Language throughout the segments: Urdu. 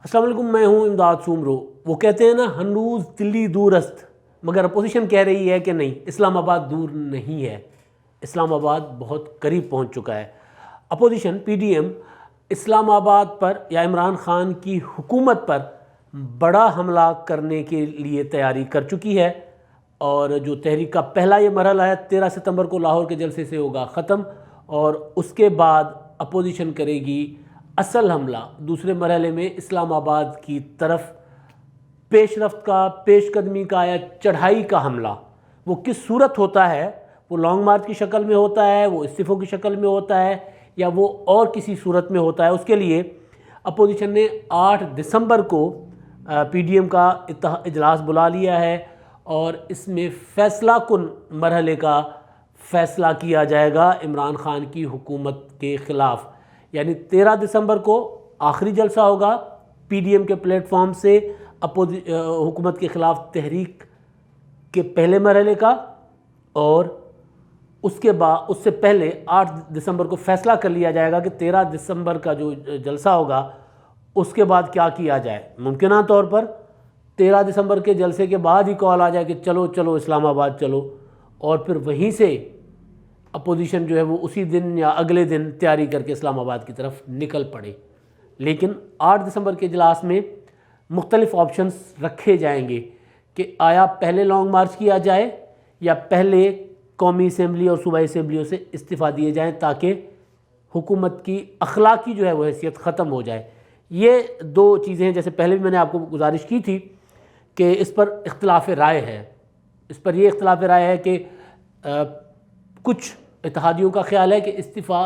السلام علیکم، میں ہوں امداد سومرو۔ وہ کہتے ہیں نا، ہنوز دلی دور است، مگر اپوزیشن کہہ رہی ہے کہ نہیں، اسلام آباد دور نہیں ہے، اسلام آباد بہت قریب پہنچ چکا ہے۔ اپوزیشن پی ڈی ایم اسلام آباد پر یا عمران خان کی حکومت پر بڑا حملہ کرنے کے لیے تیاری کر چکی ہے، اور جو تحریک کا پہلا یہ مرحلہ ہے 13 ستمبر کو لاہور کے جلسے سے ہوگا ختم، اور اس کے بعد اپوزیشن کرے گی اصل حملہ دوسرے مرحلے میں اسلام آباد کی طرف، پیش رفت کا، پیش قدمی کا یا چڑھائی کا حملہ۔ وہ کس صورت ہوتا ہے؟ وہ لانگ مارچ کی شکل میں ہوتا ہے، وہ استعفوں کی شکل میں ہوتا ہے، یا وہ اور کسی صورت میں ہوتا ہے؟ اس کے لیے اپوزیشن نے 8 دسمبر کو پی ڈی ایم کا اجلاس بلا لیا ہے، اور اس میں فیصلہ کن مرحلے کا فیصلہ کیا جائے گا عمران خان کی حکومت کے خلاف۔ یعنی 13 دسمبر کو آخری جلسہ ہوگا پی ڈی ایم کے پلیٹ فارم سے حکومت کے خلاف تحریک کے پہلے مرحلے کا، اور اس کے بعد، اس سے پہلے 8 دسمبر کو فیصلہ کر لیا جائے گا کہ 13 دسمبر کا جو جلسہ ہوگا اس کے بعد کیا کیا جائے۔ ممکنہ طور پر 13 دسمبر کے جلسے کے بعد ہی کال آ جائے کہ چلو چلو اسلام آباد چلو، اور پھر وہیں سے اپوزیشن جو ہے وہ اسی دن یا اگلے دن تیاری کر کے اسلام آباد کی طرف نکل پڑے۔ لیکن 8 دسمبر کے اجلاس میں مختلف آپشنز رکھے جائیں گے کہ آیا پہلے لانگ مارچ کیا جائے یا پہلے قومی اسمبلی اور صوبائی اسمبلیوں سے استعفیٰ دیے جائیں، تاکہ حکومت کی اخلاقی جو ہے وہ حیثیت ختم ہو جائے۔ یہ دو چیزیں ہیں، جیسے پہلے بھی میں نے آپ کو گزارش کی تھی کہ اس پر اختلاف رائے ہے۔ اس پر یہ اختلاف رائے ہے کہ کچھ اتحادیوں کا خیال ہے کہ استعفیٰ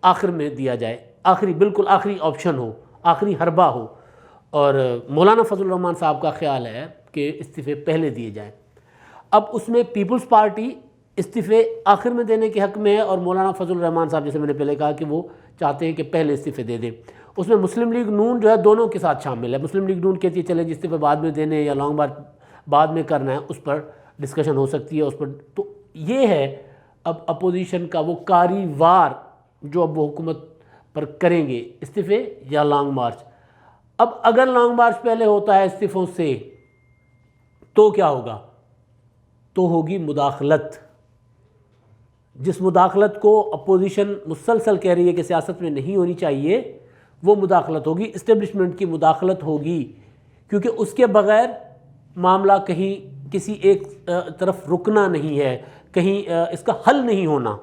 آخر میں دیا جائے، آخری، بالکل آخری آپشن ہو، آخری حربہ ہو، اور مولانا فضل الرحمان صاحب کا خیال ہے کہ استعفے پہلے دیے جائیں۔ اب اس میں پیپلز پارٹی استعفے آخر میں دینے کے حق میں ہے، اور مولانا فضل الرحمان صاحب، جیسے میں نے پہلے کہا، کہ وہ چاہتے ہیں کہ پہلے استعفے دے دیں۔ اس میں مسلم لیگ نون جو ہے دونوں کے ساتھ شامل ہے۔ مسلم لیگ نون کہتی ہے چلے جی استعفے بعد میں دینے یا لانگ مارچ بعد میں کرنا ہے، اس پر ڈسکشن ہو سکتی ہے، اس پر۔ تو یہ ہے اب اپوزیشن کا وہ کاری وار جو اب وہ حکومت پر کریں گے، استعفے یا لانگ مارچ۔ اب اگر لانگ مارچ پہلے ہوتا ہے استعفوں سے تو کیا ہوگا؟ تو ہوگی مداخلت۔ جس مداخلت کو اپوزیشن مسلسل کہہ رہی ہے کہ سیاست میں نہیں ہونی چاہیے، وہ مداخلت ہوگی، اسٹیبلشمنٹ کی مداخلت ہوگی، کیونکہ اس کے بغیر معاملہ کہیں کسی ایک طرف رکنا نہیں ہے، کہیں اس کا حل نہیں ہونا،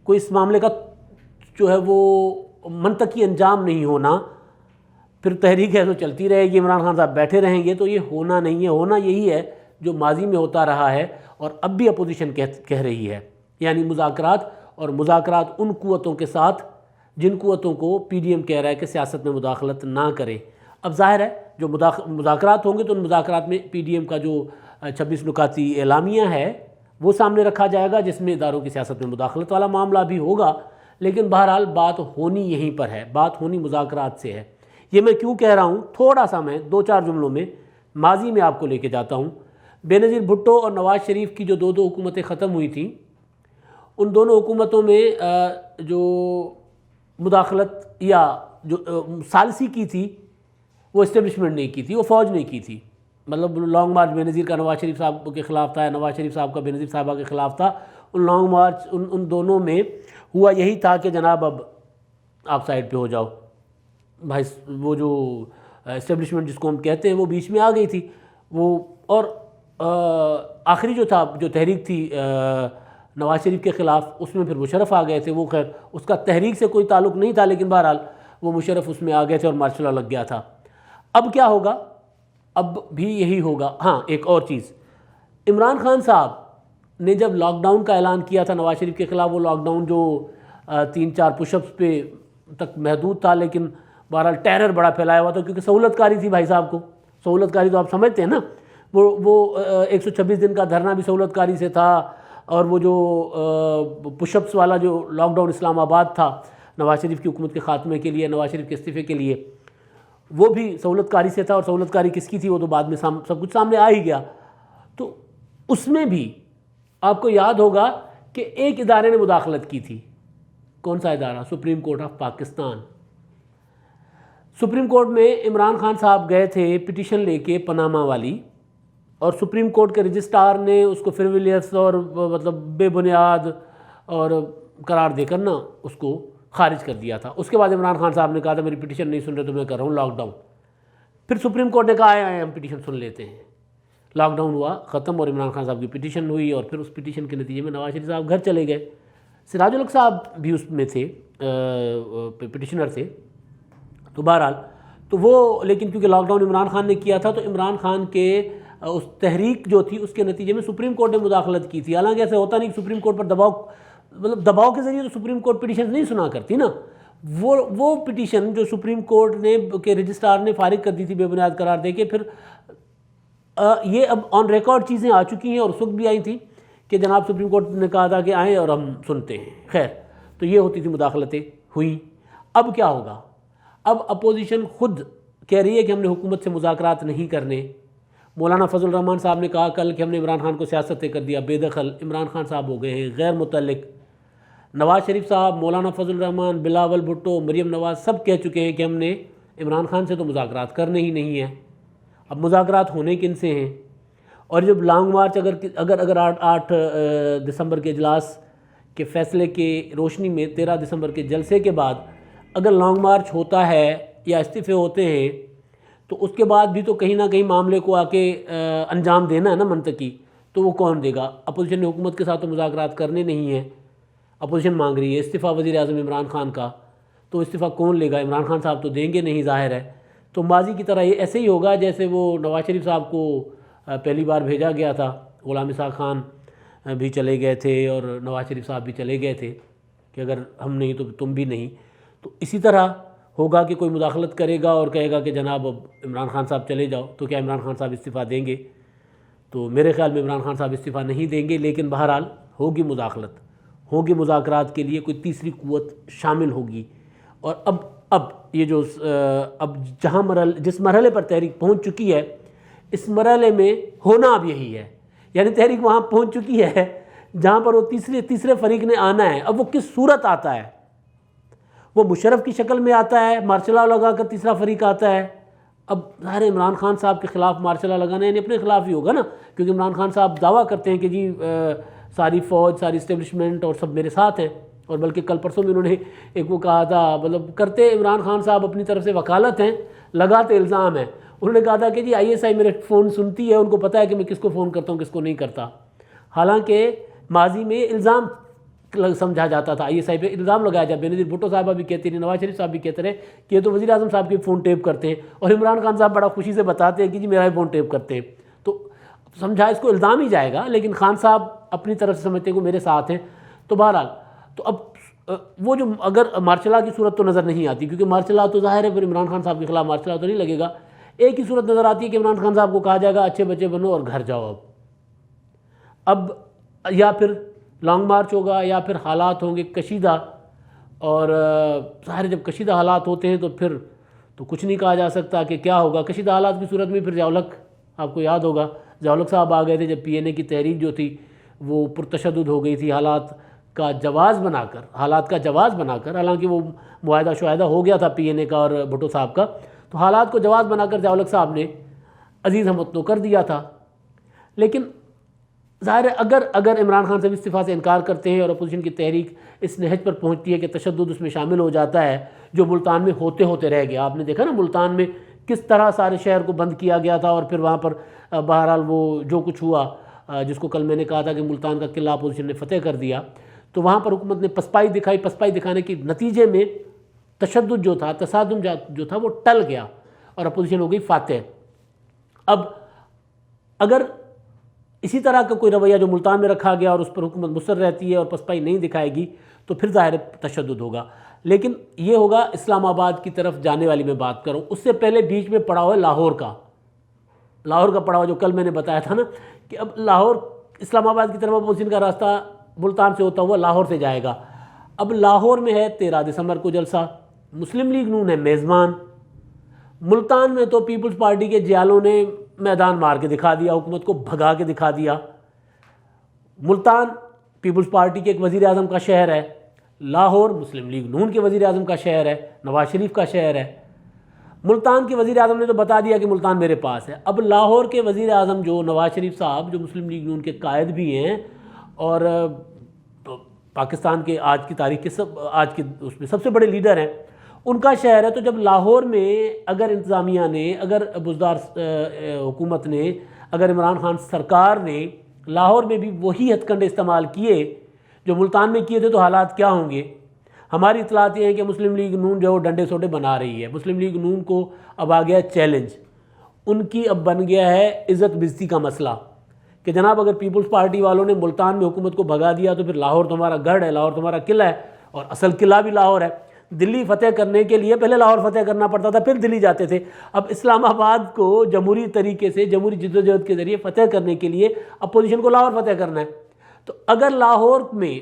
کوئی اس معاملے کا جو ہے وہ منطقی انجام نہیں ہونا۔ پھر تحریک ہے تو چلتی رہے گی، عمران خان صاحب بیٹھے رہیں گے، تو یہ ہونا نہیں ہے۔ ہونا یہی ہے جو ماضی میں ہوتا رہا ہے اور اب بھی اپوزیشن کہہ رہی ہے، یعنی مذاکرات، اور مذاکرات ان قوتوں کے ساتھ جن قوتوں کو پی ڈی ایم کہہ رہا ہے کہ سیاست میں مداخلت نہ کرے۔ اب ظاہر ہے جو مذاکرات ہوں گے تو ان مذاکرات میں پی ڈی ایم کا جو 26 نکاتی اعلامیہ ہے وہ سامنے رکھا جائے گا، جس میں اداروں کی سیاست میں مداخلت والا معاملہ بھی ہوگا، لیکن بہرحال بات ہونی یہیں پر ہے، بات ہونی مذاکرات سے ہے۔ یہ میں کیوں کہہ رہا ہوں، تھوڑا سا میں 2-4 جملوں میں ماضی میں آپ کو لے کے جاتا ہوں۔ بے نظیر بھٹو اور نواز شریف کی جو دو حکومتیں ختم ہوئی تھیں، ان دونوں حکومتوں میں جو مداخلت یا جو ثالثی کی تھی وہ اسٹیبلشمنٹ نہیں کی تھی، وہ فوج نہیں کی تھی۔ مطلب لانگ مارچ بے نظیر کا نواز شریف صاحب کے خلاف تھا، یا نواز شریف صاحب کا بے نظیر صاحبہ کے خلاف تھا۔ ان لانگ مارچ ان دونوں میں ہوا یہی تھا کہ جناب اب آپ سائڈ پہ ہو جاؤ بھائی، وہ جو اسٹیبلشمنٹ جس کو ہم کہتے ہیں وہ بیچ میں آ گئی تھی وہ، اور آخری جو تھا، جو تحریک تھی نواز شریف کے خلاف، اس میں پھر مشرف آ گئے تھے۔ وہ خیر اس کا تحریک سے کوئی تعلق نہیں تھا، لیکن بہرحال وہ مشرف اس میں آ گئے تھے اور مارشل لا لگ گیا تھا۔ اب کیا ہوگا؟ اب بھی یہی ہوگا۔ ہاں، ایک اور چیز، عمران خان صاحب نے جب لاک ڈاؤن کا اعلان کیا تھا نواز شریف کے خلاف، وہ لاک ڈاؤن جو 3-4 پش اپس پہ تک محدود تھا، لیکن بہرحال ٹیرر بڑا پھیلایا ہوا تھا، کیونکہ سہولت کاری تھی بھائی صاحب کو۔ سہولت کاری تو آپ سمجھتے ہیں نا، وہ 126 دن کا دھرنا بھی سہولت کاری سے تھا، اور وہ جو پش اپس والا جو لاک ڈاؤن اسلام آباد تھا نواز شریف کی حکومت کے خاتمے کے لیے، نواز شریف کے استعفے کے لیے، وہ بھی سہولت کاری سے تھا۔ اور سہولت کاری کس کی تھی وہ تو بعد میں سب کچھ سامنے آ ہی گیا۔ تو اس میں بھی آپ کو یاد ہوگا کہ ایک ادارے نے مداخلت کی تھی۔ کون سا ادارہ؟ Supreme court of Pakistan. Supreme court میں عمران خان صاحب گئے تھے پٹیشن لے کے پاناما والی، اور سپریم کورٹ کے رجسٹرار نے اس کو فریولیس اور مطلب بے بنیاد اور قرار دے کر نا اس کو خارج کر دیا تھا۔ اس کے بعد عمران خان صاحب نے کہا تھا میری پٹیشن نہیں سن رہے تو میں کر رہا ہوں لاک ڈاؤن۔ پھر سپریم کورٹ نے کہا آئے ہم پٹیشن سن لیتے ہیں، لاک ڈاؤن ہوا ختم، اور عمران خان صاحب کی پٹیشن ہوئی، اور پھر اس پٹیشن کے نتیجے میں نواز شریف صاحب گھر چلے گئے۔ سراج الحق صاحب بھی اس میں تھے، پٹیشنر تھے، تو بہرحال تو وہ، لیکن کیونکہ لاک ڈاؤن عمران خان نے کیا تھا تو عمران خان کے اس تحریک جو تھی اس کے نتیجے میں سپریم کورٹ نے مداخلت کی تھی۔ حالانکہ ایسے ہوتا نہیں کہ سپریم کورٹ پر دباؤ، مطلب دباؤ کے ذریعے تو سپریم کورٹ پٹیشن نہیں سنا کرتی نا، وہ پٹیشن جو سپریم کورٹ نے کے رجسٹرار نے فارغ کر دی تھی بے بنیاد قرار دے کے، پھر یہ اب آن ریکارڈ چیزیں آ چکی ہیں، اور اس وقت بھی آئی تھیں کہ جناب سپریم کورٹ نے کہا تھا کہ آئیں اور ہم سنتے ہیں۔ خیر، تو یہ ہوتی تھی مداخلتیں ہوئیں۔ اب کیا ہوگا؟ اب اپوزیشن خود کہہ رہی ہے کہ ہم نے حکومت سے مذاکرات نہیں کرنے۔ مولانا فضل الرحمان صاحب نے کہا کل کہ ہم نے عمران خان کو سیاست سے کر دیا بے دخل، عمران خان صاحب ہو گئے ہیں غیر متعلق۔ نواز شریف صاحب، مولانا فضل الرحمان، بلاول بھٹو، مریم نواز سب کہہ چکے ہیں کہ ہم نے عمران خان سے تو مذاکرات کرنے ہی نہیں ہیں۔ اب مذاکرات ہونے کن سے ہیں؟ اور جب لانگ مارچ اگر 8 دسمبر کے اجلاس کے فیصلے کے روشنی میں 13 دسمبر کے جلسے کے بعد اگر لانگ مارچ ہوتا ہے یا استعفے ہوتے ہیں تو اس کے بعد بھی تو کہیں نہ کہیں معاملے کو آ کے انجام دینا ہے نا منطقی، تو وہ کون دے گا؟ اپوزیشن نے حکومت کے ساتھ تو مذاکرات کرنے نہیں ہیں، اپوزیشن مانگ رہی ہے استعفیٰ وزیر اعظم عمران خان کا، تو استعفیٰ کون لے گا؟ عمران خان صاحب تو دیں گے نہیں، ظاہر ہے۔ تو ماضی کی طرح یہ ایسے ہی ہوگا جیسے وہ نواز شریف صاحب کو پہلی بار بھیجا گیا تھا، غلام اسحاق خان بھی چلے گئے تھے اور نواز شریف صاحب بھی چلے گئے تھے کہ اگر ہم نہیں تو تم بھی نہیں۔ تو اسی طرح ہوگا کہ کوئی مداخلت کرے گا اور کہے گا کہ جناب اب عمران خان صاحب چلے جاؤ، تو کیا عمران خان صاحب استعفیٰ دیں گے؟ تو میرے خیال میں عمران خان صاحب استعفیٰ نہیں دیں گے، لیکن بہرحال ہوگی مداخلت، ہوگی مذاکرات کے لیے کوئی تیسری قوت شامل ہوگی۔ اور اب یہ جو اب جس مرحلے پر تحریک پہنچ چکی ہے، اس مرحلے میں ہونا اب یہی ہے، یعنی تحریک وہاں پہنچ چکی ہے جہاں پر وہ تیسرے فریق نے آنا ہے۔ اب وہ کس صورت آتا ہے؟ وہ مشرف کی شکل میں آتا ہے، مارشل لا لگا کر تیسرا فریق آتا ہے۔ اب ظاہر عمران خان صاحب کے خلاف مارشل لا لگانا یعنی اپنے خلاف ہی ہوگا نا، کیونکہ عمران خان صاحب دعویٰ کرتے ہیں کہ جی ساری فوج، ساری اسٹیبلشمنٹ اور سب میرے ساتھ ہیں، اور بلکہ کل پرسوں میں انہوں نے ایک وہ کہا تھا، مطلب کرتے عمران خان صاحب اپنی طرف سے وکالت ہیں، لگاتے الزام ہیں۔ انہوں نے کہا تھا کہ جی ISI میرے فون سنتی ہے، ان کو پتہ ہے کہ میں کس کو فون کرتا ہوں کس کو نہیں کرتا۔ حالانکہ ماضی میں الزام سمجھا جاتا تھا، ISI پہ الزام لگایا جاتا، بینظیر بھٹو صاحبہ بھی کہتے رہے، نواز شریف صاحب بھی کہتے رہے کہ یہ تو وزیر اعظم صاحب کے فون ٹیپ کرتے ہیں، اور عمران خان صاحب بڑا خوشی سے بتاتے ہیں کہ جی میرا فون ٹیپ کرتے ہیں۔ تو سمجھا اس کو الزام ہی جائے گا، لیکن خان صاحب اپنی طرف سے سمجھتے ہیں کہ میرے ساتھ ہیں۔ تو بہرحال تو اب وہ جو اگر مارشل لا کی صورت تو نظر نہیں آتی، کیونکہ مارشل لا تو ظاہر ہے پھر عمران خان صاحب کے خلاف مارشل لا تو نہیں لگے گا۔ ایک ہی صورت نظر آتی ہے کہ عمران خان صاحب کو کہا جائے گا اچھے بچے بنو اور گھر جاؤ اب یا پھر لانگ مارچ ہوگا یا پھر حالات ہوں گے کشیدہ، اور ظاہر جب کشیدہ حالات ہوتے ہیں تو پھر تو کچھ نہیں کہا جا سکتا کہ کیا ہوگا۔ کشیدہ حالات کی صورت میں پھر ضیاء الحق، آپ کو یاد ہوگا ضیاء الحق صاحب آ گئے تھے جب PNA کی تحریک جو تھی وہ پرتشدد ہو گئی تھی، حالات کا جواز بنا کر، حالانکہ وہ معاہدہ شعاہدہ ہو گیا تھا PNA کا اور بھٹو صاحب کا، تو حالات کو جواز بنا کر ضیاء الحق صاحب نے عزیز ہم وطنوں کر دیا تھا۔ لیکن ظاہر ہے اگر عمران خان سے استعفیٰ سے انکار کرتے ہیں اور اپوزیشن کی تحریک اس نہج پر پہنچتی ہے کہ تشدد اس میں شامل ہو جاتا ہے، جو ملتان میں ہوتے رہ گیا۔ آپ نے دیکھا نا ملتان میں کس طرح سارے شہر کو بند کیا گیا تھا، اور پھر وہاں پر بہرحال وہ جو کچھ ہوا، جس کو کل میں نے کہا تھا کہ ملتان کا قلعہ اپوزیشن نے فتح کر دیا، تو وہاں پر حکومت نے پسپائی دکھانے کے نتیجے میں تشدد جو تھا، تصادم جو تھا وہ ٹل گیا اور اپوزیشن ہو گئی فاتح۔ اب اگر اسی طرح کا کوئی رویہ جو ملتان میں رکھا گیا اور اس پر حکومت مصر رہتی ہے اور پسپائی نہیں دکھائے گی تو پھر ظاہر تشدد ہوگا۔ لیکن یہ ہوگا اسلام آباد کی طرف جانے والی میں بات کروں، اس سے پہلے بیچ میں پڑاؤ ہے لاہور کا پڑاؤ، جو کل میں نے بتایا تھا نا کہ اب لاہور اسلام آباد کی طرف اپوزیشن کا راستہ ملتان سے ہوتا ہوا لاہور سے جائے گا۔ اب لاہور میں ہے 13 دسمبر کو جلسہ، مسلم لیگ نون ہے میزبان، ملتان میں تو پیپلز پارٹی کے جیالوں نے میدان مار کے دکھا دیا، حکومت کو بھگا کے دکھا دیا۔ ملتان پیپلز پارٹی کے ایک وزیر اعظم کا شہر ہے، لاہور مسلم لیگ نون کے وزیر اعظم کا شہر ہے، نواز شریف کا شہر ہے۔ ملتان کے وزیر اعظم نے تو بتا دیا کہ ملتان میرے پاس ہے. اب لاہور کے وزیر اعظم جو نواز شریف صاحب، جو مسلم لیگ نون کے قائد بھی ہیں اور پاکستان کے آج کی تاریخ کے آج کے اس میں سب سے بڑے لیڈر ہیں، ان کا شہر ہے. تو جب لاہور میں اگر انتظامیہ نے، اگر بزدار حکومت نے، اگر عمران خان سرکار نے لاہور میں بھی وہی ہتھ کنڈے استعمال کیے جو ملتان میں کیے تھے، تو حالات کیا ہوں گے؟ ہماری اطلاعات یہ ہیں کہ مسلم لیگ نون جو ڈنڈے سوٹے بنا رہی ہے. مسلم لیگ نون کو اب آ گیا چیلنج، ان کی اب بن گیا ہے عزت بزتی کا مسئلہ کہ جناب اگر پیپلز پارٹی والوں نے ملتان میں حکومت کو بھگا دیا تو پھر لاہور تمہارا گڑھ ہے، لاہور تمہارا قلعہ ہے، اور اصل قلعہ بھی لاہور ہے. دلی فتح کرنے کے لیے پہلے لاہور فتح کرنا پڑتا تھا، پھر دلی جاتے تھے. اب اسلام آباد کو جمہوری طریقے سے، جمہوری جدوجہد کے ذریعے فتح کرنے کے لیے اپوزیشن کو لاہور فتح کرنا ہے. تو اگر لاہور میں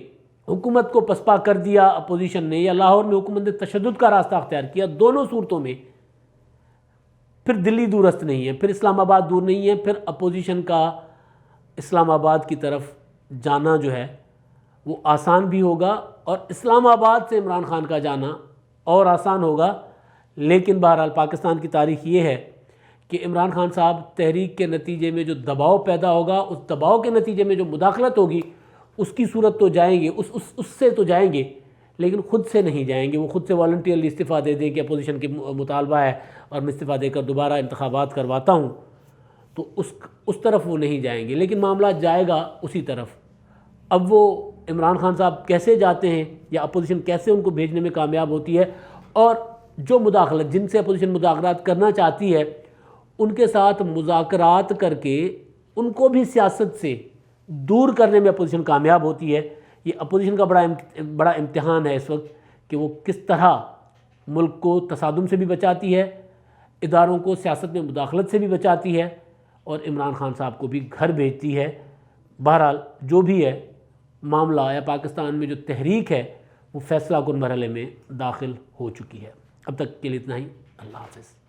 حکومت کو پسپا کر دیا اپوزیشن نے، یا لاہور میں حکومت نے تشدد کا راستہ اختیار کیا، دونوں صورتوں میں پھر دلی دورست نہیں ہے، پھر اسلام آباد دور نہیں ہے. پھر اپوزیشن کا اسلام آباد کی طرف جانا جو ہے وہ آسان بھی ہوگا، اور اسلام آباد سے عمران خان کا جانا اور آسان ہوگا. لیکن بہرحال پاکستان کی تاریخ یہ ہے کہ عمران خان صاحب تحریک کے نتیجے میں جو دباؤ پیدا ہوگا، اس دباؤ کے نتیجے میں جو مداخلت ہوگی، اس کی صورت تو جائیں گے، اس سے تو جائیں گے، لیکن خود سے نہیں جائیں گے. وہ خود سے والنٹیئرلی استعفیٰ دے دیں کہ اپوزیشن کے مطالبہ ہے اور میں استعفیٰ دے کر دوبارہ انتخابات کرواتا ہوں، تو اس طرف وہ نہیں جائیں گے. لیکن معاملہ جائے گا اسی طرف. اب وہ عمران خان صاحب کیسے جاتے ہیں، یا اپوزیشن کیسے ان کو بھیجنے میں کامیاب ہوتی ہے، اور جو مداخلت جن سے اپوزیشن مذاکرات کرنا چاہتی ہے ان کے ساتھ مذاکرات کر کے ان کو بھی سیاست سے دور کرنے میں اپوزیشن کامیاب ہوتی ہے. یہ اپوزیشن کا بڑا امتحان ہے اس وقت کہ وہ کس طرح ملک کو تصادم سے بھی بچاتی ہے، اداروں کو سیاست میں مداخلت سے بھی بچاتی ہے، اور عمران خان صاحب کو بھی گھر بھیجتی ہے. بہرحال جو بھی ہے معاملہ، یا پاکستان میں جو تحریک ہے وہ فیصلہ کن مرحلے میں داخل ہو چکی ہے. اب تک کے لیے اتنا ہی. اللہ حافظ.